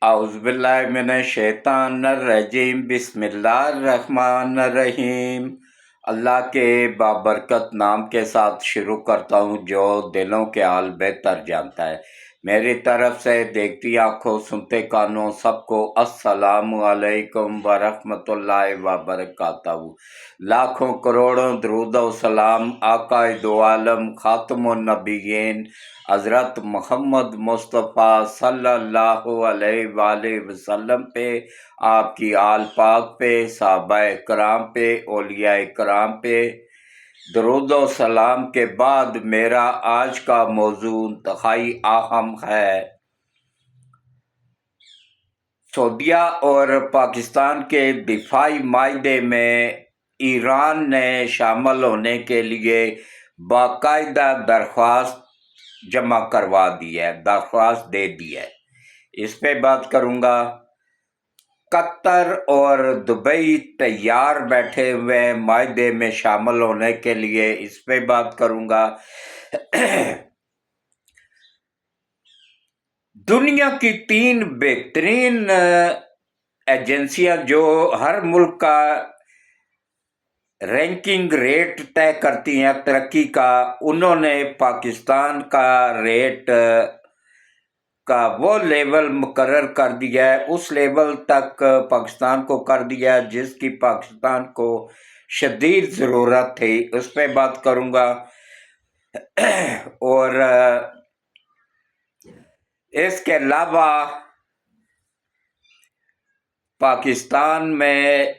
औज़ुबिल्लाहि मिनश्शैतानिर्रजीम बिस्मिल्लाहिर्रहमानिर्रहीम। अल्लाह के बाबरकत नाम के साथ शुरू करता हूँ जो दिलों के हाल बेहतर जानता है। मेरी तरफ से देखती आंखों सुनते कानों सबको अस्सलामु अलैकुम वरहमतुल्लाहि वबरकातहू। लाखों करोड़ों दरूद व सलाम आकाए दो आलम खातमुन नबिय्यीन हज़रत मोहम्मद मुस्तफ़ा सल्लल्लाहु अलैहि वसल्लम पे, आपकी आल पाक पे, सहाबाए कराम पे, औलियाए कराम पे। दरूद व सलाम के बाद मेरा आज का मौजू इंतहाई अहम है। सऊदीया और पाकिस्तान के दिफाई मायदे में ईरान ने शामिल होने के लिए बाकायदा दरख्वास्त जमा करवा दी है, दरख्वास्त दे दी है। इस पे बात करूँगा। कतर और दुबई तैयार बैठे हुए मायदे में शामिल होने के लिए, इस पे बात करूँगा। दुनिया की 3 बेहतरीन एजेंसियां जो हर मुल्क का रैंकिंग रेट तय करती हैं तरक्की का, उन्होंने पाकिस्तान का रेट का वो लेवल मुकर्रर कर दिया है, उस लेवल तक पाकिस्तान को कर दिया है जिसकी पाकिस्तान को शदीद ज़रूरत थी। उस पर बात करूँगा। और इसके अलावा पाकिस्तान में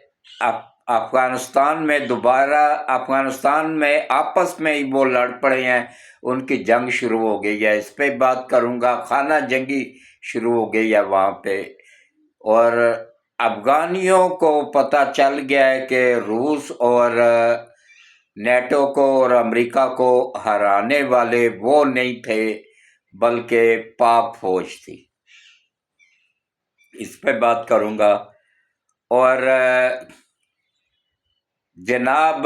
अफगानिस्तान में दोबारा अफगानिस्तान में आपस में ही वो लड़ पड़े हैं, उनकी जंग शुरू हो गई है। इस पे बात करूँगा। खाना जंगी शुरू हो गई है वहाँ पे, और अफगानियों को पता चल गया है कि रूस और नेटो को और अमेरिका को हराने वाले वो नहीं थे बल्कि पाक फौज थी। इस पे बात करूँगा। और जनाब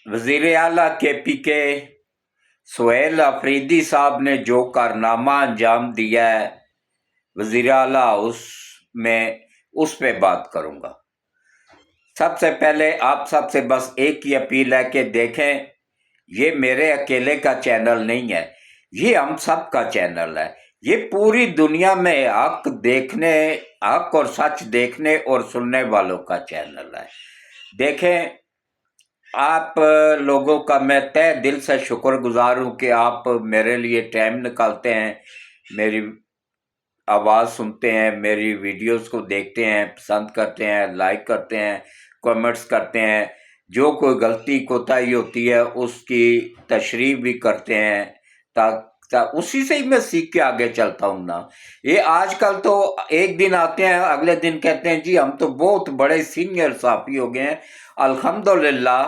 वज़ीर आला KPK सुहेल अफरीदी साहब ने जो कारनामा अंजाम दिया है वज़ीर आला हाउस में, उस पे बात करूँगा। सबसे पहले आप सबसे बस एक ही अपील है कि देखें, ये मेरे अकेले का चैनल नहीं है, ये हम सब का चैनल है। ये पूरी दुनिया में हक और सच देखने और सुनने वालों का चैनल है। देखें, आप लोगों का मैं तहे दिल से शुक्रगुजार हूँ कि आप मेरे लिए टाइम निकालते हैं, मेरी आवाज़ सुनते हैं, मेरी वीडियोस को देखते हैं, पसंद करते हैं, लाइक करते हैं, कमेंट्स करते हैं। जो कोई गलती कोताही होती है उसकी तशरीह भी करते हैं, उसी से ही मैं सीख के आगे चलता हूँ ना। ये आजकल तो एक दिन आते हैं, अगले दिन कहते हैं जी हम तो बहुत बड़े सीनियर सहाफ़ी हो गए हैं। अल्हम्दुलिल्लाह,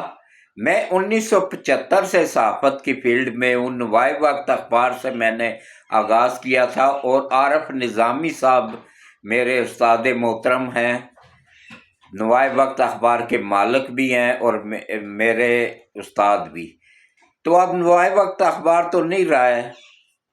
मैं 1975 से सहाफ़त की फील्ड में हूँ। नवाए वक्त अखबार से मैंने आगाज़ किया था, और आरफ निज़ामी साहब मेरे उस्ताद मोहतरम हैं, नवाए वक्त अखबार के मालिक भी हैं और मेरे उस्ताद भी। तो अब नवाए वक्त अखबार तो नहीं रहा है,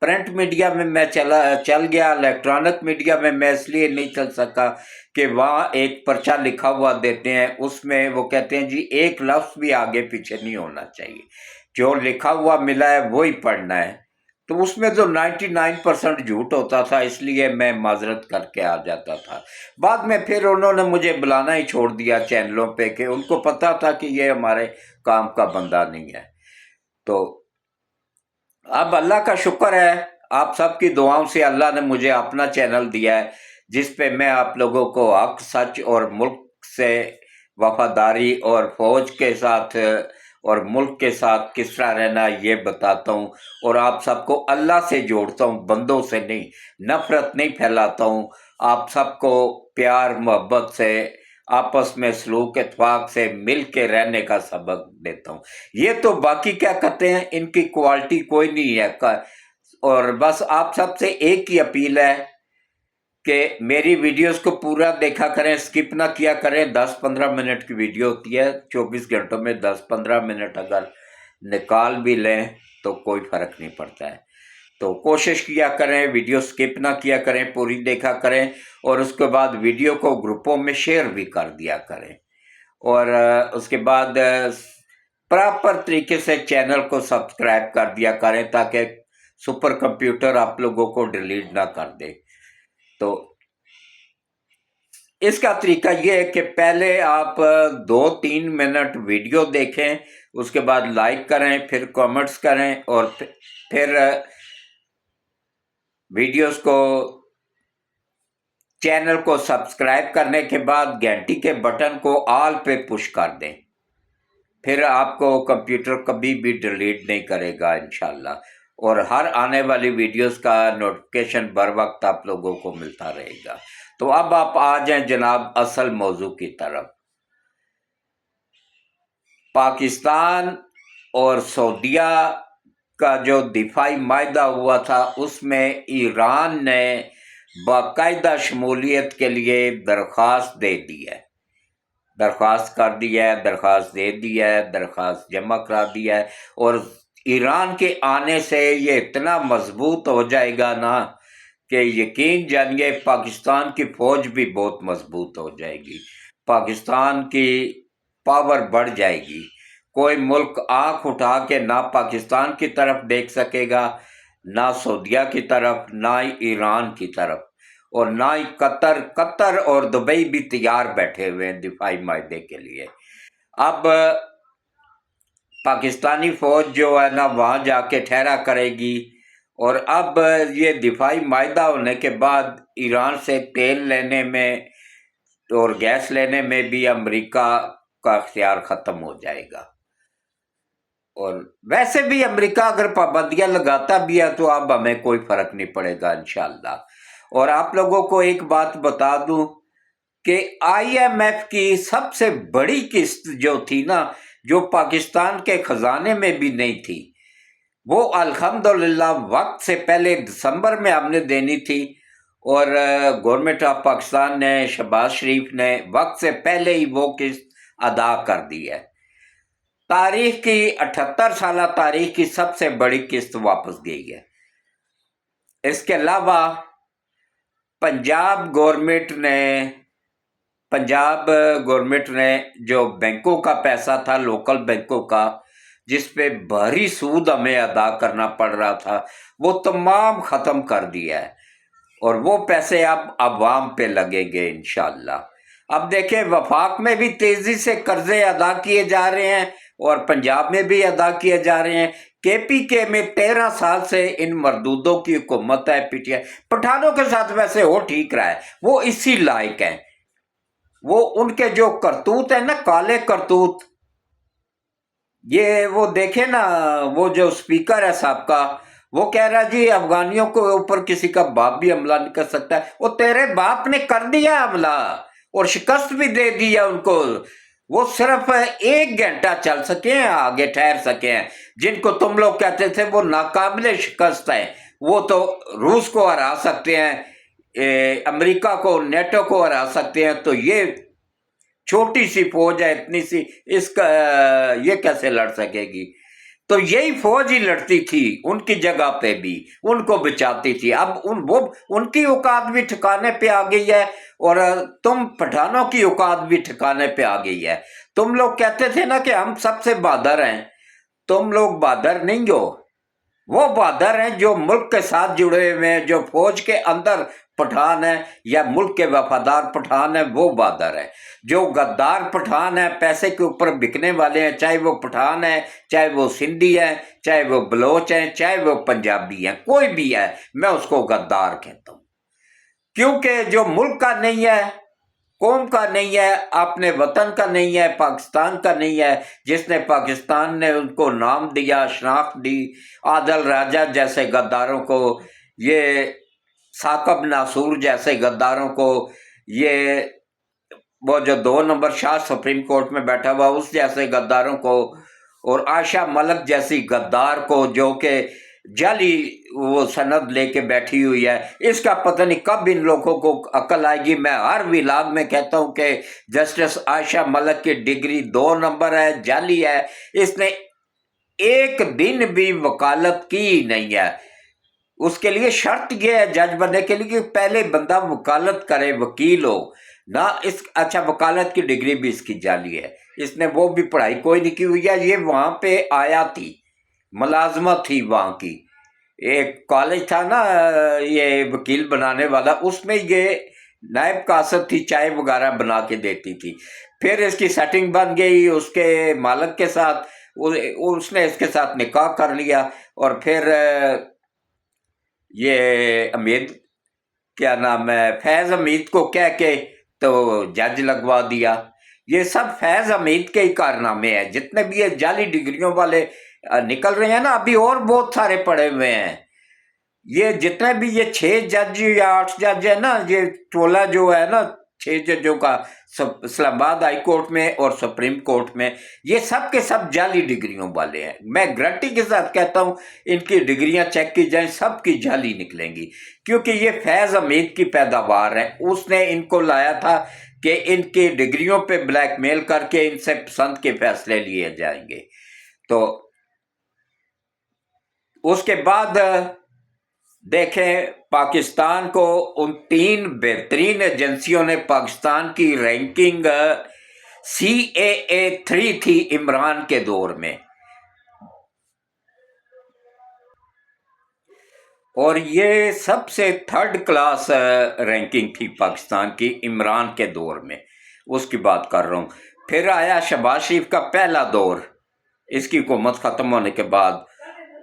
प्रिंट मीडिया में मैं चल गया। इलेक्ट्रॉनिक मीडिया में मैं इसलिए नहीं चल सका कि वहाँ एक पर्चा लिखा हुआ देते हैं, उसमें वो कहते हैं जी एक लफ्ज़ भी आगे पीछे नहीं होना चाहिए, जो लिखा हुआ मिला है वही पढ़ना है। तो उसमें तो 99% झूठ होता था, इसलिए मैं माजरत करके आ जाता था। बाद में फिर उन्होंने मुझे बुलाना ही छोड़ दिया चैनलों पे, कि उनको पता था कि ये हमारे काम का बंदा नहीं है। तो अब अल्लाह का शुक्र है, आप सबकी दुआओं से अल्लाह ने मुझे अपना चैनल दिया है, जिस पे मैं आप लोगों को हक सच और मुल्क से वफादारी और फौज के साथ और मुल्क के साथ किस तरह रहना ये बताता हूँ, और आप सबको अल्लाह से जोड़ता हूँ, बंदों से नहीं। नफरत नहीं फैलाता हूँ, आप सबको प्यार मोहब्बत से आपस में सलूक इत्तेफाक से मिल के रहने का सबक देता हूँ। ये तो बाकी क्या कहते हैं, इनकी क्वालिटी कोई नहीं है। और बस आप सबसे एक ही अपील है कि मेरी वीडियोस को पूरा देखा करें, स्किप ना किया करें। 10-15 मिनट की वीडियो होती है, 24 घंटों में 10-15 मिनट अगर निकाल भी लें तो कोई फ़र्क नहीं पड़ता है। تو کوشش کیا کریں ویڈیو سکپ نہ کیا کریں، پوری دیکھا کریں، اور اس کے بعد ویڈیو کو گروپوں میں شیئر بھی کر دیا کریں، اور اس کے بعد پراپر طریقے سے چینل کو سبسکرائب کر دیا کریں تاکہ سپر کمپیوٹر آپ لوگوں کو ڈیلیٹ نہ کر دے۔ تو اس کا طریقہ یہ ہے کہ پہلے آپ 2-3 منٹ ویڈیو دیکھیں، اس کے بعد لائک کریں، پھر کامنٹس کریں، اور پھر ویڈیوز کو چینل کو سبسکرائب کرنے کے بعد گھنٹی کے بٹن کو آل پہ پش کر دیں، پھر آپ کو کمپیوٹر کبھی بھی ڈیلیٹ نہیں کرے گا انشاءاللہ، اور ہر آنے والی ویڈیوز کا نوٹیفیکیشن بر وقت آپ لوگوں کو ملتا رہے گا۔ تو اب آپ آ جائیں جناب اصل موضوع کی طرف۔ پاکستان اور سعودیہ کا جو دفاعی معاہدہ ہوا تھا اس میں ایران نے باقاعدہ شمولیت کے لیے درخواست دے دی ہے، درخواست کر دی ہے، درخواست دے دی ہے، درخواست جمع کرا دی ہے، اور ایران کے آنے سے یہ اتنا مضبوط ہو جائے گا نا کہ یقین جانیے پاکستان کی فوج بھی بہت مضبوط ہو جائے گی، پاکستان کی پاور بڑھ جائے گی، کوئی ملک آنکھ اٹھا کے نہ پاکستان کی طرف دیکھ سکے گا، نہ سعودیہ کی طرف، نہ ایران کی طرف، اور نہ ہی قطر اور دبئی بھی تیار بیٹھے ہوئے ہیں دفاعی معاہدے کے لیے۔ اب پاکستانی فوج جو ہے نا وہاں جا کے ٹھہرا کرے گی، اور اب یہ دفاعی معاہدہ ہونے کے بعد ایران سے تیل لینے میں اور گیس لینے میں بھی امریکہ کا اختیار ختم ہو جائے گا، اور ویسے بھی امریکہ اگر پابندیاں لگاتا بھی ہے تو اب ہمیں کوئی فرق نہیں پڑے گا انشاءاللہ۔ اور آپ لوگوں کو ایک بات بتا دوں کہ آئی ایم ایف کی سب سے بڑی قسط جو تھی نا، جو پاکستان کے خزانے میں بھی نہیں تھی، وہ الحمدللہ وقت سے پہلے دسمبر میں ہم نے دینی تھی، اور گورنمنٹ آف پاکستان نے، شہباز شریف نے وقت سے پہلے ہی وہ قسط ادا کر دی ہے۔ تاریخ کی 78 سالہ تاریخ کی سب سے بڑی قسط واپس گئی ہے۔ اس کے علاوہ پنجاب گورنمنٹ نے جو بینکوں کا پیسہ تھا، لوکل بینکوں کا، جس پہ بھاری سود ہمیں ادا کرنا پڑ رہا تھا، وہ تمام ختم کر دیا ہے، اور وہ پیسے اب عوام پہ لگیں گے انشاءاللہ۔ اب دیکھیں وفاق میں بھی تیزی سے قرضے ادا کیے جا رہے ہیں، اور پنجاب میں بھی ادا کیے جا رہے ہیں۔ کے پی کے میں 13 سال سے ان مردودوں کی حکومت ہے، پی ٹی آئی پٹھانوں کے ساتھ ویسے ہو ٹھیک رہا ہے، وہ اسی لائق ہیں، وہ ان کے جو کرتوت ہیں نا، کالے کرتوت، یہ وہ دیکھیں نا، وہ جو سپیکر ہے صاحب کا، وہ کہہ رہا جی افغانیوں کو اوپر کسی کا باپ بھی حملہ نہیں کر سکتا ہے، وہ تیرے باپ نے کر دیا حملہ اور شکست بھی دے دیا ان کو، وہ صرف 1 گھنٹہ چل سکے ہیں، آگے ٹھہر سکے ہیں، جن کو تم لوگ کہتے تھے وہ ناقابل شکست ہیں، وہ تو روس کو ہرا سکتے ہیں، امریکہ کو، نیٹو کو ہرا سکتے ہیں، تو یہ چھوٹی سی فوج ہے، اتنی سی، اس کا یہ کیسے لڑ سکے گی؟ تو یہی فوج ہی لڑتی تھی ان کی جگہ پہ بھی، ان کو بچاتی تھی۔ اب ان کی اوقات بھی ٹھکانے پہ آ گئی ہے، اور تم پٹھانوں کی اوقات بھی ٹھکانے پہ آ گئی ہے۔ تم لوگ کہتے تھے نا کہ ہم سب سے بہادر ہیں، تم لوگ بہادر نہیں ہو، وہ بہادر ہیں جو ملک کے ساتھ جڑے ہوئے ہیں، جو فوج کے اندر پٹھان ہیں یا ملک کے وفادار پٹھان ہیں، وہ بہادر ہیں۔ جو غدار پٹھان ہیں، پیسے کے اوپر بکنے والے ہیں، چاہے وہ پٹھان ہیں، چاہے وہ سندھی ہیں، چاہے وہ بلوچ ہیں، چاہے وہ پنجابی ہیں، کوئی بھی ہے، میں اس کو غدار کہتا ہوں، کیونکہ جو ملک کا نہیں ہے، قوم کا نہیں ہے، اپنے وطن کا نہیں ہے، پاکستان کا نہیں ہے، جس نے پاکستان نے ان کو نام دیا، شناخت دی، عادل راجہ جیسے غداروں کو، یہ ثاقب ناصور جیسے غداروں کو، یہ وہ جو 2 نمبر شاہ سپریم کورٹ میں بیٹھا ہوا اس جیسے غداروں کو، اور عائشہ ملک جیسی غدار کو جو کہ جعلی وہ سند لے کے بیٹھی ہوئی ہے، اس کا پتہ نہیں کب ان لوگوں کو عقل آئے گی۔ میں ہر ولاگ میں کہتا ہوں کہ جسٹس عائشہ ملک کی ڈگری 2 نمبر ہے، جعلی ہے، اس نے ایک دن بھی وکالت کی نہیں ہے، उसके लिए शर्त यह है जज बनने के लिए कि पहले बंदा वकालत करे, वकील हो ना। इस अच्छा, वकालत की डिग्री भी इसकी जाली है, इसने वो भी पढ़ाई कोई नहीं की हुई है। ये वहाँ पे आया थी, मुलाजमत थी वहाँ की, एक कॉलेज था ना ये वकील बनाने वाला, उसमें ये नायब कासद थी, चाय वगैरह बना के देती थी। फिर इसकी सेटिंग बन गई उसके मालिक के साथ, उसने इसके साथ निकाह कर लिया और फिर ये अमीद, क्या नाम है, फैज़ हमीद को कह के तो जज लगवा दिया। ये सब फैज़ हमीद के ही कारनामे हैं। जितने भी ये जाली डिग्रियों वाले निकल रहे हैं ना, अभी और बहुत सारे पड़े हुए हैं। ये जितने भी ये 6 जज या 8 जज है ना, ये टोला जो है ना 6 जजों का इस्लामाबाद हाई कोर्ट में और सुप्रीम कोर्ट में, ये सब के सब जाली डिग्रियों वाले हैं। मैं गारंटी के साथ कहता हूं, इनकी डिग्रियां चेक की जाएं, सबकी जाली निकलेंगी, क्योंकि ये फैज़ हमीद की पैदावार है। उसने इनको लाया था कि इनकी डिग्रियों पे ब्लैकमेल करके इनसे पसंद के फैसले लिए जाएंगे। तो उसके बाद देखें, पाकिस्तान को उन 3 बेहतरीन एजेंसियों ने पाकिस्तान की रैंकिंग CAA 3 थी इमरान के दौर में, और ये सबसे 3rd क्लास रैंकिंग थी पाकिस्तान की इमरान के दौर में। उसकी बात कर रहा हूँ। फिर आया शहबाज शरीफ का पहला दौर, इसकी हुकूमत ख़त्म होने के बाद,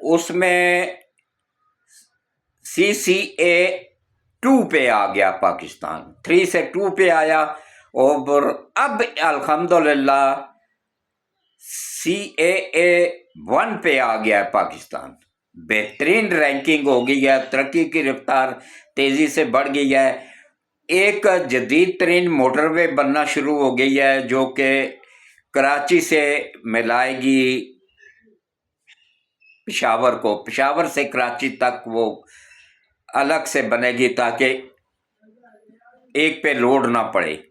उसमें CCA 2 पे आ गया पाकिस्तान, 3 से 2 पे आया, और अब अल्हम्दुलिल्लाह CAA 1 पे आ गया है पाकिस्तान। बेहतरीन रैंकिंग हो गई है, तरक्की की रफ्तार तेज़ी से बढ़ गई है। एक जदीद तरीन मोटरवे बनना शुरू हो गई है जो कि कराची से मिलाएगी पेशावर को, पेशावर से कराची तक वो अलग से बनेगी ताकि एक पे लोड ना पड़े,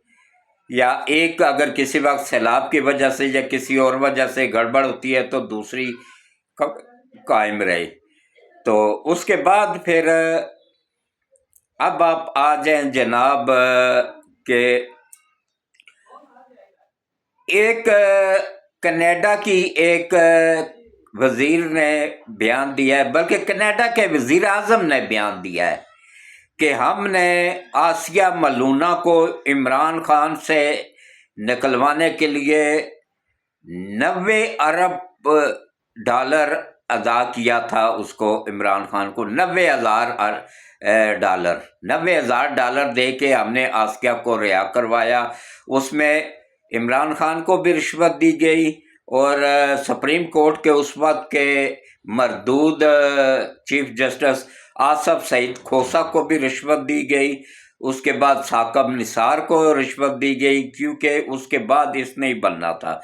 या एक अगर किसी वक्त सैलाब की वजह से या किसी और वजह से गड़बड़ होती है तो दूसरी कायम रहे। तो उसके बाद फिर अब आप आ जाएं जनाब के एक कनाडा की एक वजीर ने बयान दिया है, बल्कि कनाडा के वजीर आज़म ने बयान दिया है कि हमने आसिया मलूना को इमरान खान से निकलवाने के लिए 90 अरब डॉलर अदा किया था उसको, इमरान खान को 90,000 डॉलर दे के हमने आसिया को रिहा करवाया। उसमें इमरान खान को भी रिश्वत दी गई और सुप्रीम कोर्ट के उस वक्त के मरदूद चीफ जस्टिस आसफ सईद खोसा को भी रिश्वत दी गई। उसके बाद साकब निसार को रिश्वत दी गई, क्योंकि उसके बाद इसने ही बनना था।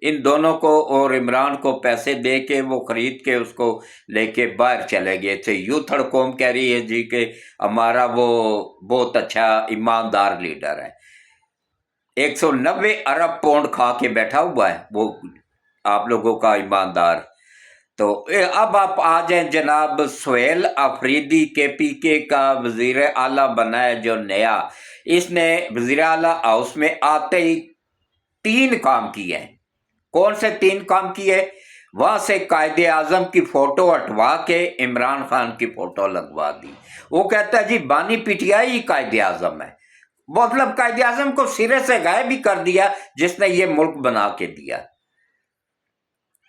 इन दोनों को और इमरान को पैसे दे के वो खरीद के उसको लेके बाहर चले गए थे। यूथड़ कौम कह रही है जी कि हमारा वो बहुत अच्छा ईमानदार लीडर है। 190 अरब पौंड खा के बैठा हुआ है वो आप लोगों का ईमानदार। तो अब आप आ जाए जनाब, सुहेल अफरीदी KPK का वजीर आला बना है जो नया, इसने वजीर आला हाउस में आते ही 3 काम किए हैं। कौन से 3 काम किए? वहां से कायदे आजम की फोटो हटवा के इमरान खान की फोटो लगवा दी। वो कहता है जी बानी PTI ही कायदे आजम है, मतलब कायदे आजम को सिरे से गायब भी कर दिया जिसने ये मुल्क बना के दिया।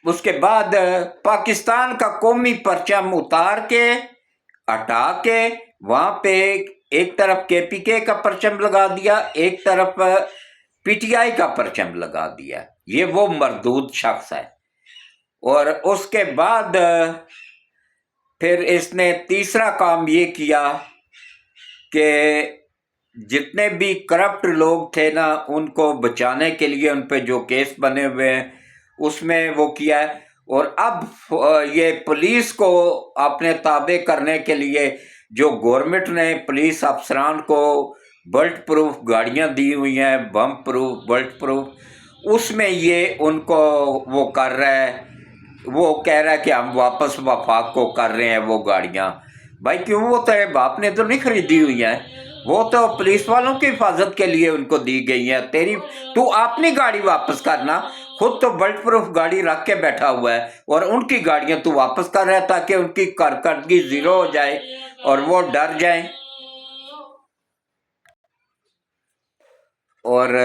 उसके बाद पाकिस्तान का कौमी परचम उतार के हटा के वहां पे एक तरफ KPK का परचम लगा दिया, एक तरफ PTI का परचम लगा दिया। ये वो मरदूद शख्स है। और उसके बाद फिर इसने तीसरा काम ये किया कि जितने भी करप्ट लोग थे ना, उनको बचाने के लिए उन पे जो केस बने हुए हैं उसमें वो किया है। और अब ये पुलिस को अपने ताबे करने के लिए जो गवर्नमेंट ने पुलिस अफसरान को बुलेट प्रूफ गाड़ियां दी हुई हैं, बम प्रूफ, बुलेट प्रूफ, उसमें ये उनको वो कर रहा है, वो कह रहा है कि हम वापस वफाक को कर रहे हैं वो गाड़ियां। भाई क्यों, वो तेरे बाप ने तो नहीं खरीदी हुई है, वो तो पुलिस वालों की हिफाजत के लिए उनको दी गई है। तेरी, तू अपनी गाड़ी वापस करना, खुद तो बल्ट प्रूफ गाड़ी रख के बैठा हुआ है और उनकी गाड़ियां तू वापस कर रहा है ताकि उनकी कारकर्दगी जीरो हो जाए और वो डर जाए। और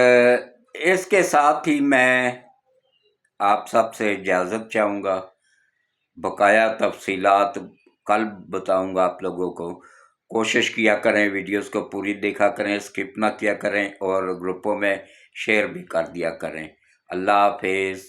इसके साथ ही मैं आप सबसे इजाज़त चाहूँगा। बकाया तफसीलात कल बताऊँगा आप लोगों को। कोशिश किया करें वीडियोस को पूरी देखा करें, स्किप ना किया करें और ग्रुपों में शेयर भी कर दिया करें। अल्लाह हाफिज़।